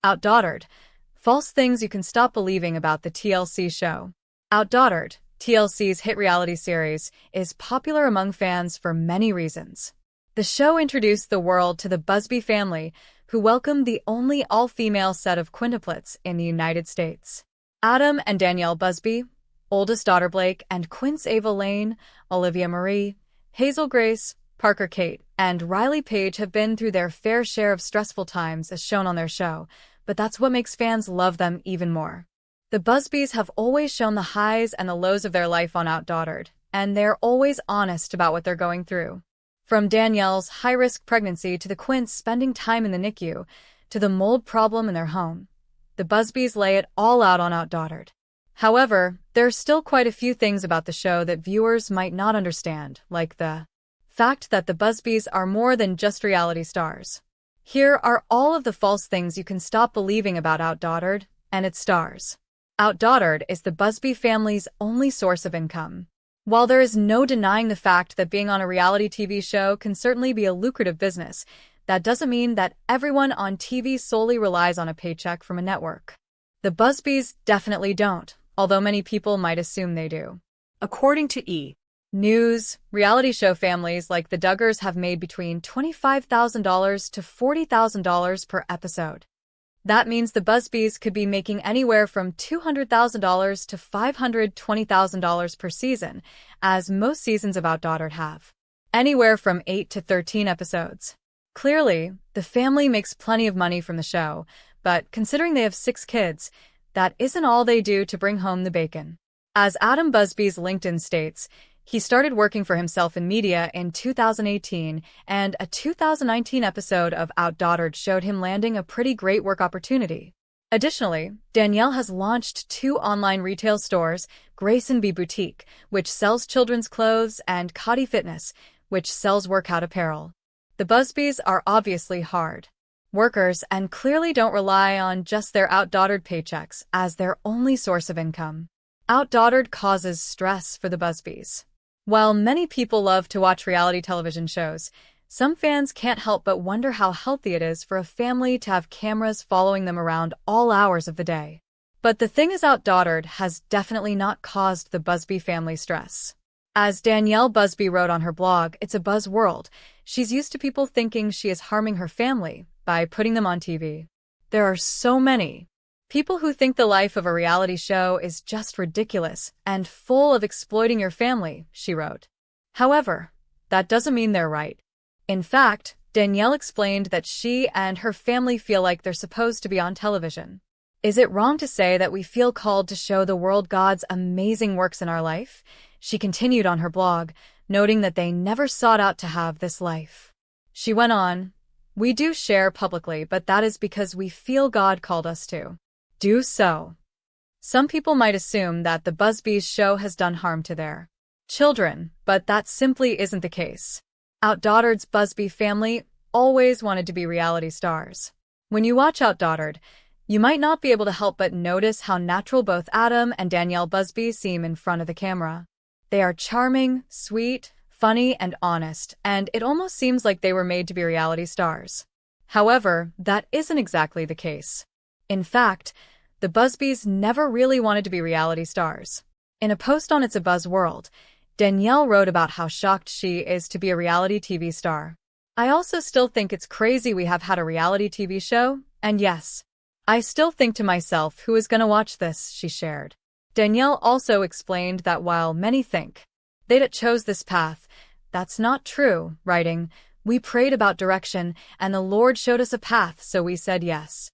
OutDaughtered. False things you can stop believing about the TLC show. OutDaughtered, TLC's hit reality series, is popular among fans for many reasons. The show introduced the world to the Busby family, who welcomed the only all-female set of quintuplets in the United States. Adam and Danielle Busby, oldest daughter Blake, and Quints Ava Lane, Olivia Marie, Hazel Grace, Parker Kate, and Riley Page have been through their fair share of stressful times as shown on their show, but that's what makes fans love them even more. The Busbys have always shown the highs and the lows of their life on OutDaughtered, and they're always honest about what they're going through. From Danielle's high-risk pregnancy to the Quints spending time in the NICU, to the mold problem in their home, the Busbys lay it all out on OutDaughtered. However, there are still quite a few things about the show that viewers might not understand, like the fact that the Busbys are more than just reality stars. Here are all of the false things you can stop believing about OutDaughtered and its stars. OutDaughtered is the Busby family's only source of income. While there is no denying the fact that being on a reality TV show can certainly be a lucrative business, that doesn't mean that everyone on TV solely relies on a paycheck from a network. The Busbys definitely don't, although many people might assume they do. According to E! News, reality show families like the Duggars have made between $25,000 to $40,000 per episode. That means the Busbys could be making anywhere from $200,000 to $520,000 per season, as most seasons of OutDaughtered have. Anywhere from 8 to 13 episodes. Clearly, the family makes plenty of money from the show, but considering they have 6 kids, that isn't all they do to bring home the bacon. As Adam Busby's LinkedIn states, he started working for himself in media in 2018, and a 2019 episode of OutDaughtered showed him landing a pretty great work opportunity. Additionally, Danielle has launched 2 online retail stores, Grace and B Boutique, which sells children's clothes, and Cotty Fitness, which sells workout apparel. The Busbys are obviously hard workers and clearly don't rely on just their OutDaughtered paychecks as their only source of income. OutDaughtered causes stress for the Busbys. While many people love to watch reality television shows, some fans can't help but wonder how healthy it is for a family to have cameras following them around all hours of the day. But the thing is, OutDaughtered has definitely not caused the Busby family stress. As Danielle Busby wrote on her blog, "It's a buzz world. She's used to people thinking she is harming her family by putting them on TV. There are so many people who think the life of a reality show is just ridiculous and full of exploiting your family," she wrote. However, that doesn't mean they're right. In fact, Danielle explained that she and her family feel like they're supposed to be on television. "Is it wrong to say that we feel called to show the world God's amazing works in our life?" She continued on her blog, noting that they never sought out to have this life. She went on, "We do share publicly, but that is because we feel God called us to do so." Some people might assume that the Busbys show has done harm to their children, but that simply isn't the case. OutDaughtered's Busby family always wanted to be reality stars. When you watch OutDaughtered, you might not be able to help but notice how natural both Adam and Danielle Busby seem in front of the camera. They are charming, sweet, funny, and honest, and it almost seems like they were made to be reality stars. However, that isn't exactly the case. In fact, the Busbys never really wanted to be reality stars. In a post on It's a Buzz World, Danielle wrote about how shocked she is to be a reality TV star. "I also still think it's crazy we have had a reality TV show, and yes, I still think to myself, who is gonna watch this?" she shared. Danielle also explained that while many think they'd chose this path, that's not true, writing, "We prayed about direction, and the Lord showed us a path, so we said yes."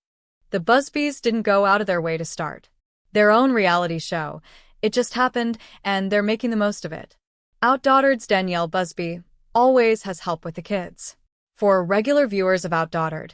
The Busbys didn't go out of their way to start their own reality show. It just happened, and they're making the most of it. OutDaughtered's Danielle Busby always has help with the kids. For regular viewers of OutDaughtered,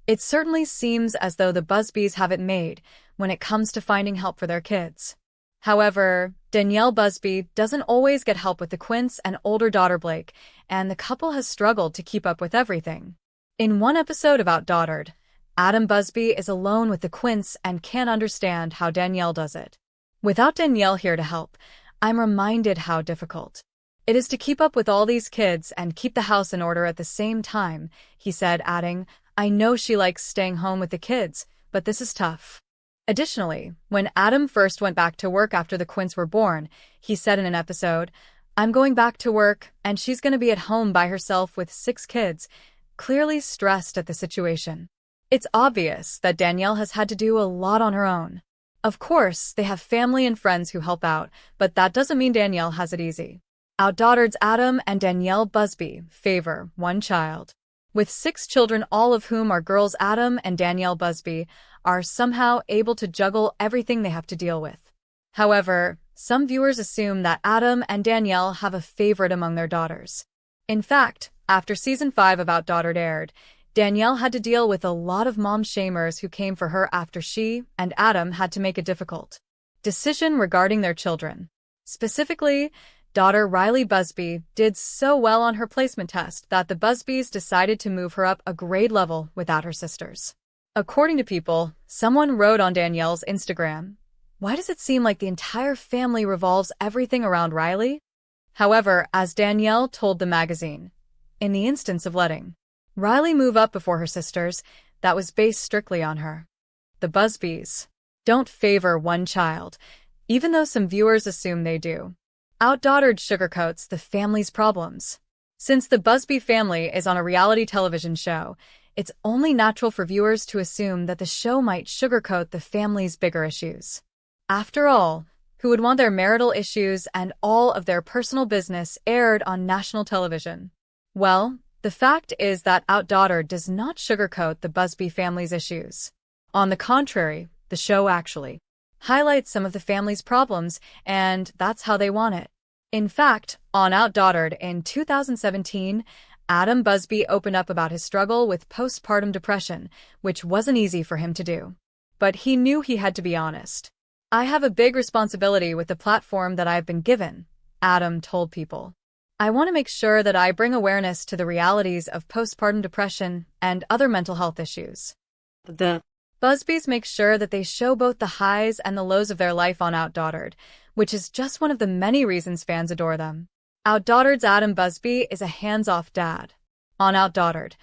it certainly seems as though the Busbys have it made when it comes to finding help for their kids. However, Danielle Busby doesn't always get help with the Quints and older daughter Blake, and the couple has struggled to keep up with everything. In one episode of OutDaughtered, Adam Busby is alone with the Quints and can't understand how Danielle does it. "Without Danielle here to help, I'm reminded how difficult it is to keep up with all these kids and keep the house in order at the same time," he said, adding, "I know she likes staying home with the kids, but this is tough. Additionally, when Adam first went back to work after the Quints were born, he said in an episode, "I'm going back to work, and she's going to be at home by herself with 6 kids," clearly stressed at the situation. It's obvious that Danielle has had to do a lot on her own. Of course, they have family and friends who help out, but that doesn't mean Danielle has it easy. OutDaughtered's Adam and Danielle Busby favor one child. With 6 children, all of whom are girls, Adam and Danielle Busby are somehow able to juggle everything they have to deal with. However, some viewers assume that Adam and Danielle have a favorite among their daughters. In fact, after Season 5 of OutDaughtered aired, Danielle had to deal with a lot of mom-shamers who came for her after she and Adam had to make a difficult decision regarding their children. Specifically, daughter Riley Busby did so well on her placement test that the Busbys decided to move her up a grade level without her sisters. According to People, someone wrote on Danielle's Instagram, "Why does it seem like the entire family revolves everything around Riley?" However, as Danielle told the magazine, in the instance of letting Riley move up before her sisters, that was based strictly on her. The Busbys don't favor one child, even though some viewers assume they do. OutDaughtered sugarcoats the family's problems. Since the Busby family is on a reality television show, it's only natural for viewers to assume that the show might sugarcoat the family's bigger issues. After all, who would want their marital issues and all of their personal business aired on national television? Well, the fact is that OutDaughtered does not sugarcoat the Busby family's issues. On the contrary, the show actually highlights some of the family's problems, and that's how they want it. In fact, on OutDaughtered in 2017, Adam Busby opened up about his struggle with postpartum depression, which wasn't easy for him to do. But he knew he had to be honest. "I have a big responsibility with the platform that I've been given," Adam told People. "I want to make sure that I bring awareness to the realities of postpartum depression and other mental health issues." The Busbys make sure that they show both the highs and the lows of their life on OutDaughtered, which is just one of the many reasons fans adore them. OutDaughtered's Adam Busby is a hands-off dad. On OutDaughtered,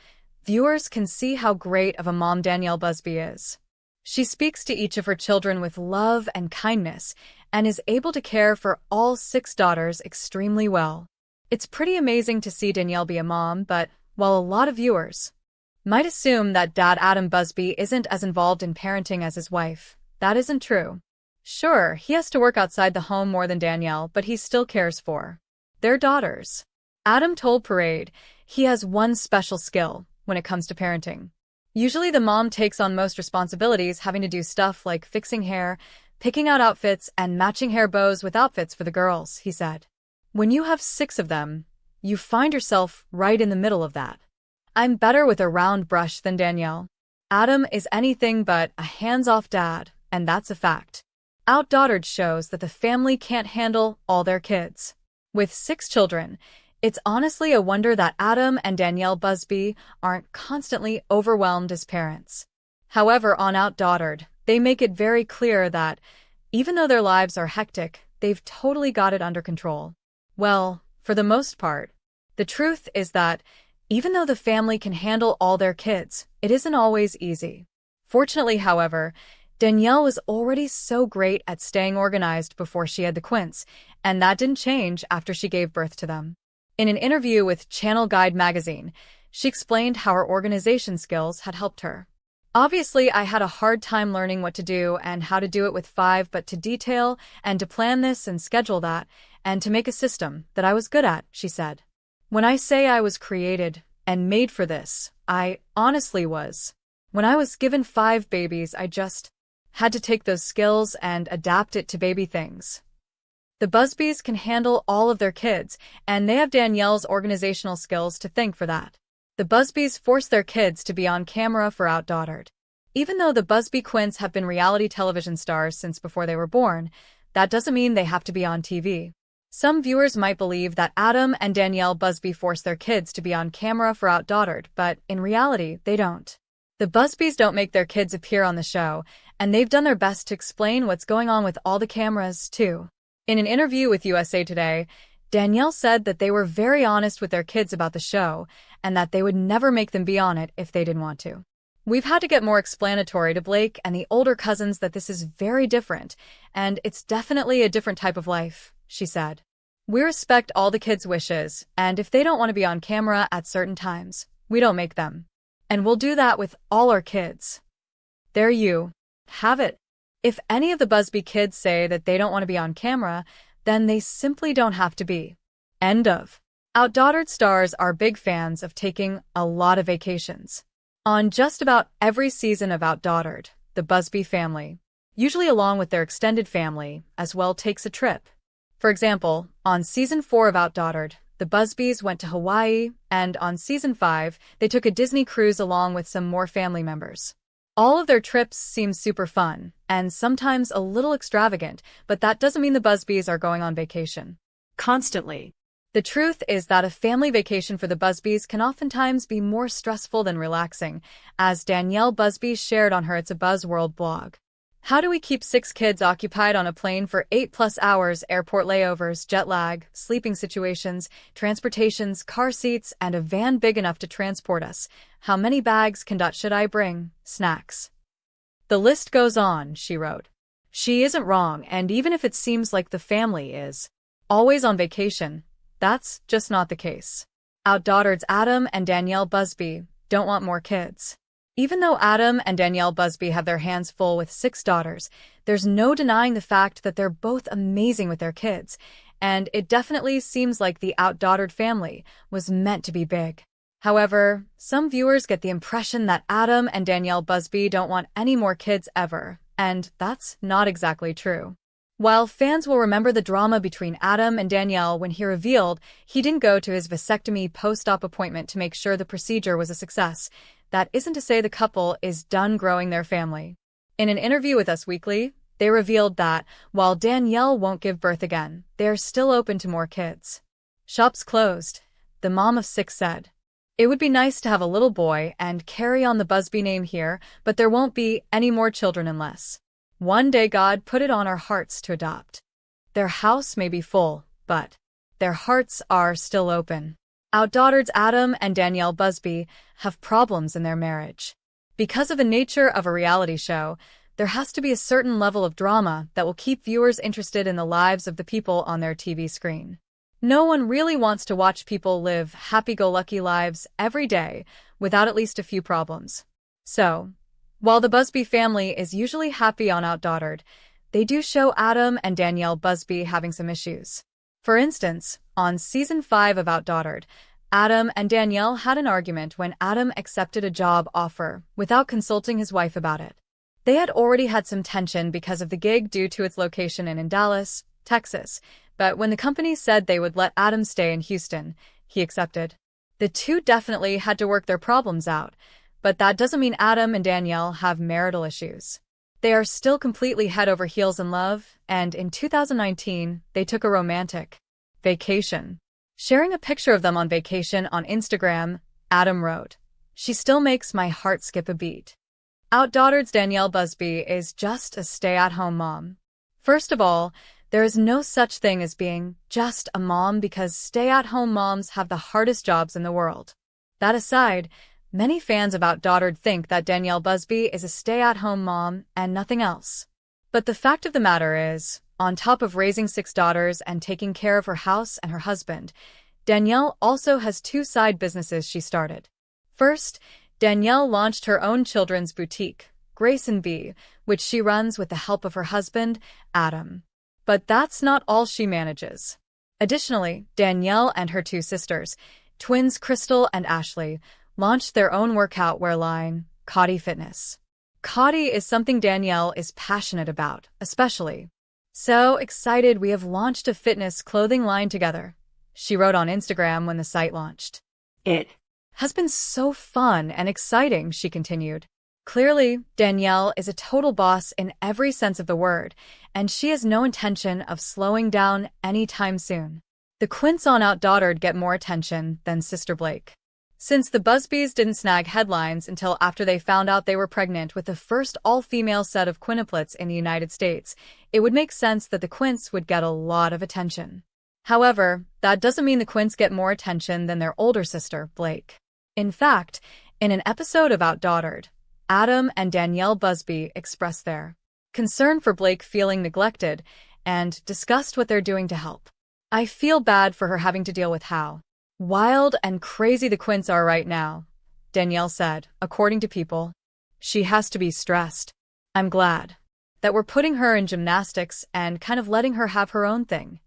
viewers can see how great of a mom Danielle Busby is. She speaks to each of her children with love and kindness and is able to care for all 6 daughters extremely well. It's pretty amazing to see Danielle be a mom, but while a lot of viewers might assume that dad Adam Busby isn't as involved in parenting as his wife, that isn't true. Sure, he has to work outside the home more than Danielle, but he still cares for their daughters. Adam told Parade he has one special skill when it comes to parenting. Usually the mom takes on most responsibilities, having to do stuff like fixing hair, picking out outfits, and matching hair bows with outfits for the girls, he said. When you have 6 of them, you find yourself right in the middle of that. "I'm better with a round brush than Danielle. Adam is anything but a hands-off dad, and that's a fact." OutDaughtered shows that the family can't handle all their kids. With 6 children, it's honestly a wonder that Adam and Danielle Busby aren't constantly overwhelmed as parents. However, on OutDaughtered, they make it very clear that, even though their lives are hectic, they've totally got it under control. Well, for the most part. The truth is that, even though the family can handle all their kids, it isn't always easy. Fortunately, however, Danielle was already so great at staying organized before she had the Quints, and that didn't change after she gave birth to them. In an interview with Channel Guide magazine, she explained how her organization skills had helped her. "Obviously, I had a hard time learning what to do and how to do it with 5, but to detail and to plan this and schedule that, and to make a system that I was good at," she said. "When I say I was created and made for this, I honestly was. When I was given 5 babies, I just had to take those skills and adapt it to baby things." The Busbys can handle all of their kids, and they have Danielle's organizational skills to thank for that. The Busbys force their kids to be on camera for OutDaughtered. Even though the Busby Quints have been reality television stars since before they were born, that doesn't mean they have to be on TV. Some viewers might believe that Adam and Danielle Busby force their kids to be on camera for OutDaughtered, but in reality, they don't. The Busbys don't make their kids appear on the show, and they've done their best to explain what's going on with all the cameras, too. In an interview with USA Today, Danielle said that they were very honest with their kids about the show, and that they would never make them be on it if they didn't want to. We've had to get more explanatory to Blake and the older cousins that this is very different, and it's definitely a different type of life, she said. We respect all the kids' wishes, and if they don't want to be on camera at certain times, we don't make them. And we'll do that with all our kids. There you have it. If any of the Busby kids say that they don't want to be on camera, then they simply don't have to be. End of. OutDaughtered stars are big fans of taking a lot of vacations. On just about every season of OutDaughtered, the Busby family, usually along with their extended family, as well takes a trip. For example, on Season 4 of OutDaughtered, the Busbys went to Hawaii, and on Season 5, they took a Disney cruise along with some more family members. All of their trips seem super fun, and sometimes a little extravagant, but that doesn't mean the Busbys are going on vacation constantly. The truth is that a family vacation for the Busbys can oftentimes be more stressful than relaxing, as Danielle Busby shared on her It's a Buzz World blog. How do we keep 6 kids occupied on a plane for 8+ hours, airport layovers, jet lag, sleeping situations, transportations, car seats, and a van big enough to transport us? How many bags should I bring? Snacks. The list goes on, she wrote. She isn't wrong, and even if it seems like the family is always on vacation, that's just not the case. OutDaughtered's Adam and Danielle Busby don't want more kids. Even though Adam and Danielle Busby have their hands full with 6 daughters, there's no denying the fact that they're both amazing with their kids, and it definitely seems like the OutDaughtered family was meant to be big. However, some viewers get the impression that Adam and Danielle Busby don't want any more kids ever, and that's not exactly true. While fans will remember the drama between Adam and Danielle when he revealed he didn't go to his vasectomy post-op appointment to make sure the procedure was a success, that isn't to say the couple is done growing their family. In an interview with Us Weekly, they revealed that, while Danielle won't give birth again, they're still open to more kids. Shop's closed, the mom of 6 said. It would be nice to have a little boy and carry on the Busby name here, but there won't be any more children unless one day God put it on our hearts to adopt. Their house may be full, but their hearts are still open. OutDaughtered's Adam and Danielle Busby have problems in their marriage. Because of the nature of a reality show, there has to be a certain level of drama that will keep viewers interested in the lives of the people on their TV screen. No one really wants to watch people live happy-go-lucky lives every day without at least a few problems. So, while the Busby family is usually happy on OutDaughtered, they do show Adam and Danielle Busby having some issues. For instance, on Season 5 of OutDaughtered, Adam and Danielle had an argument when Adam accepted a job offer without consulting his wife about it. They had already had some tension because of the gig due to its location in Dallas, Texas, but when the company said they would let Adam stay in Houston, he accepted. The two definitely had to work their problems out, but that doesn't mean Adam and Danielle have marital issues. They are still completely head over heels in love, and in 2019, they took a romantic vacation. Sharing a picture of them on vacation on Instagram, Adam wrote, "She still makes my heart skip a beat." OutDaughtered's Danielle Busby is just a stay-at-home mom. First of all, there is no such thing as being just a mom because stay-at-home moms have the hardest jobs in the world. That aside, many fans of OutDaughtered think that Danielle Busby is a stay-at-home mom and nothing else. But the fact of the matter is, on top of raising 6 daughters and taking care of her house and her husband, Danielle also has 2 side businesses she started. First, Danielle launched her own children's boutique, Grace & Bee, which she runs with the help of her husband, Adam. But that's not all she manages. Additionally, Danielle and her 2 sisters, twins Crystal and Ashley, launched their own workout wear line, Cody Fitness. Cody is something Danielle is passionate about, especially. "So excited we have launched a fitness clothing line together," she wrote on Instagram when the site launched. "It has been so fun and exciting," she continued. Clearly, Danielle is a total boss in every sense of the word, and she has no intention of slowing down anytime soon. The Quints on OutDaughtered get more attention than Sister Blake. Since the Busbys didn't snag headlines until after they found out they were pregnant with the first all-female set of Quintuplets in the United States, it would make sense that the Quints would get a lot of attention. However, that doesn't mean the Quints get more attention than their older sister, Blake. In fact, in an episode of OutDaughtered, Adam and Danielle Busby expressed their concern for Blake feeling neglected and discussed what they're doing to help. "I feel bad for her having to deal with how wild and crazy the Quints are right now," Danielle said, according to People. "She has to be stressed. I'm glad that we're putting her in gymnastics and kind of letting her have her own thing."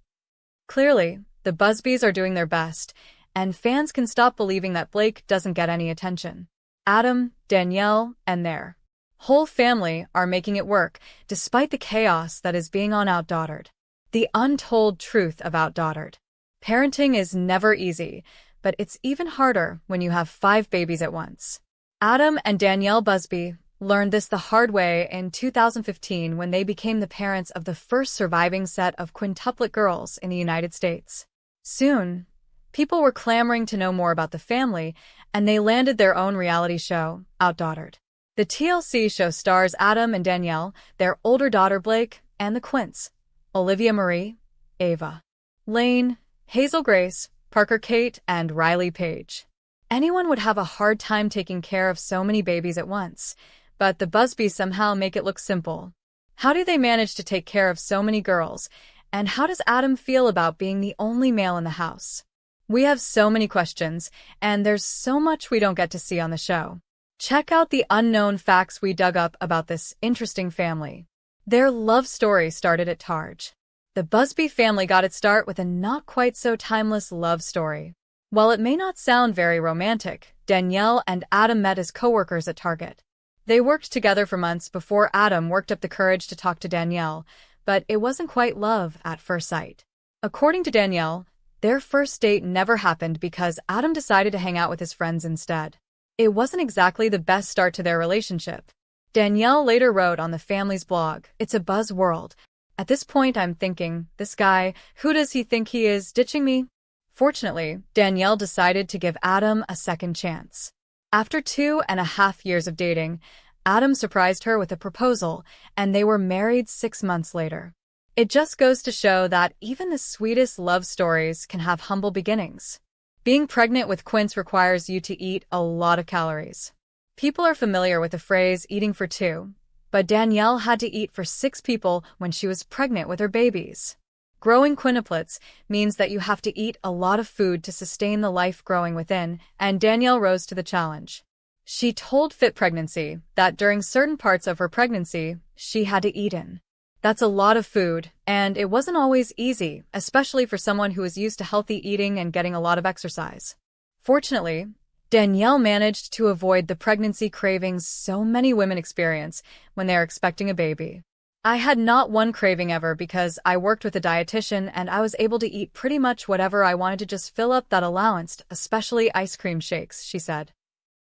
Clearly, the Busbys are doing their best, and fans can stop believing that Blake doesn't get any attention. Adam, Danielle, and their whole family are making it work, despite the chaos that is being on OutDaughtered. The untold truth of OutDaughtered. Parenting is never easy, but it's even harder when you have 5 babies at once. Adam and Danielle Busby learned this the hard way in 2015 when they became the parents of the first surviving set of quintuplet girls in the United States. Soon, people were clamoring to know more about the family, and they landed their own reality show, OutDaughtered. The TLC show stars Adam and Danielle, their older daughter Blake, and the Quints: Olivia Marie, Ava, Lane, Hazel Grace, Parker Kate, and Riley Page. Anyone would have a hard time taking care of so many babies at once, but the Busbys somehow make it look simple. How do they manage to take care of so many girls, and how does Adam feel about being the only male in the house? We have so many questions, and there's so much we don't get to see on the show. Check out the unknown facts we dug up about this interesting family. Their love story started at Targe. The Busby family got its start with a not-quite-so-timeless love story. While it may not sound very romantic, Danielle and Adam met as co-workers at Target. They worked together for months before Adam worked up the courage to talk to Danielle, but it wasn't quite love at first sight. According to Danielle, their first date never happened because Adam decided to hang out with his friends instead. It wasn't exactly the best start to their relationship. Danielle later wrote on the family's blog, "It's a buzz world. At this point I'm thinking, this guy, who does he think he is, ditching me?" Fortunately, Danielle decided to give Adam a second chance. After 2.5 years of dating, Adam surprised her with a proposal, and they were married 6 months later. It just goes to show that even the sweetest love stories can have humble beginnings. Being pregnant with Quints requires you to eat a lot of calories. People are familiar with the phrase eating for 2, but Danielle had to eat for 6 people when she was pregnant with her babies. Growing quintuplets means that you have to eat a lot of food to sustain the life growing within, and Danielle rose to the challenge. She told Fit Pregnancy that during certain parts of her pregnancy, she had to eat in. That's a lot of food, and it wasn't always easy, especially for someone who is used to healthy eating and getting a lot of exercise. Fortunately, Danielle managed to avoid the pregnancy cravings so many women experience when they are expecting a baby. "I had not one craving ever because I worked with a dietitian and I was able to eat pretty much whatever I wanted to just fill up that allowance, especially ice cream shakes," she said.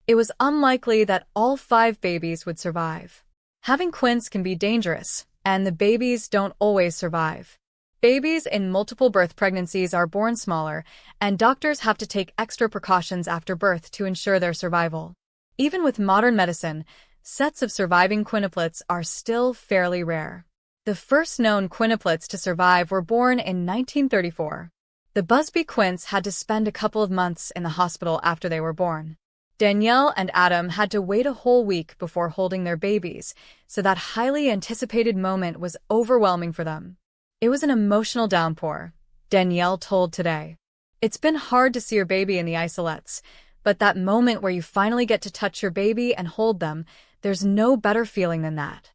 It was unlikely that all 5 babies would survive. Having Quints can be dangerous, and the babies don't always survive. Babies in multiple birth pregnancies are born smaller, and doctors have to take extra precautions after birth to ensure their survival. Even with modern medicine, sets of surviving quintuplets are still fairly rare. The first known quintuplets to survive were born in 1934. The Busby Quints had to spend a couple of months in the hospital after they were born. Danielle and Adam had to wait a whole week before holding their babies, so that highly anticipated moment was overwhelming for them. It was an emotional downpour, Danielle told Today. "It's been hard to see your baby in the isolettes, but that moment where you finally get to touch your baby and hold them, there's no better feeling than that."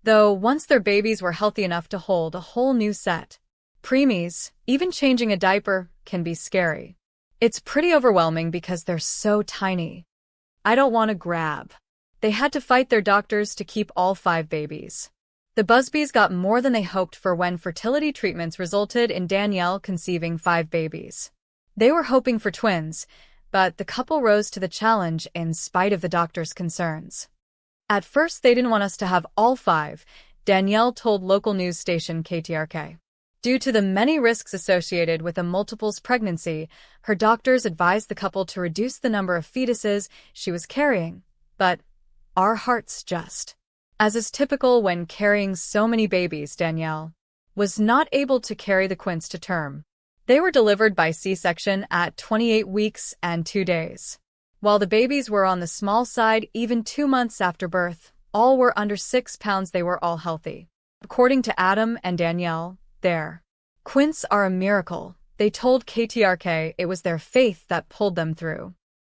Though once their babies were healthy enough to hold a whole new set, preemies, even changing a diaper, can be scary. It's pretty overwhelming because they're so tiny. "I don't want to grab." They had to fight their doctors to keep all 5 babies. The Busbys got more than they hoped for when fertility treatments resulted in Danielle conceiving 5 babies. They were hoping for twins, but the couple rose to the challenge in spite of the doctor's concerns. "At first they didn't want us to have all 5, Danielle told local news station KTRK. Due to the many risks associated with a multiples pregnancy, her doctors advised the couple to reduce the number of fetuses she was carrying. But our hearts just, as is typical when carrying so many babies, Danielle was not able to carry the Quints to term. They were delivered by C-section at 28 weeks and 2 days. While the babies were on the small side even 2 months after birth, all were under 6 pounds. They were all healthy. According to Adam and Danielle, their Quints are a miracle. They told KTRK it was their faith that pulled them through.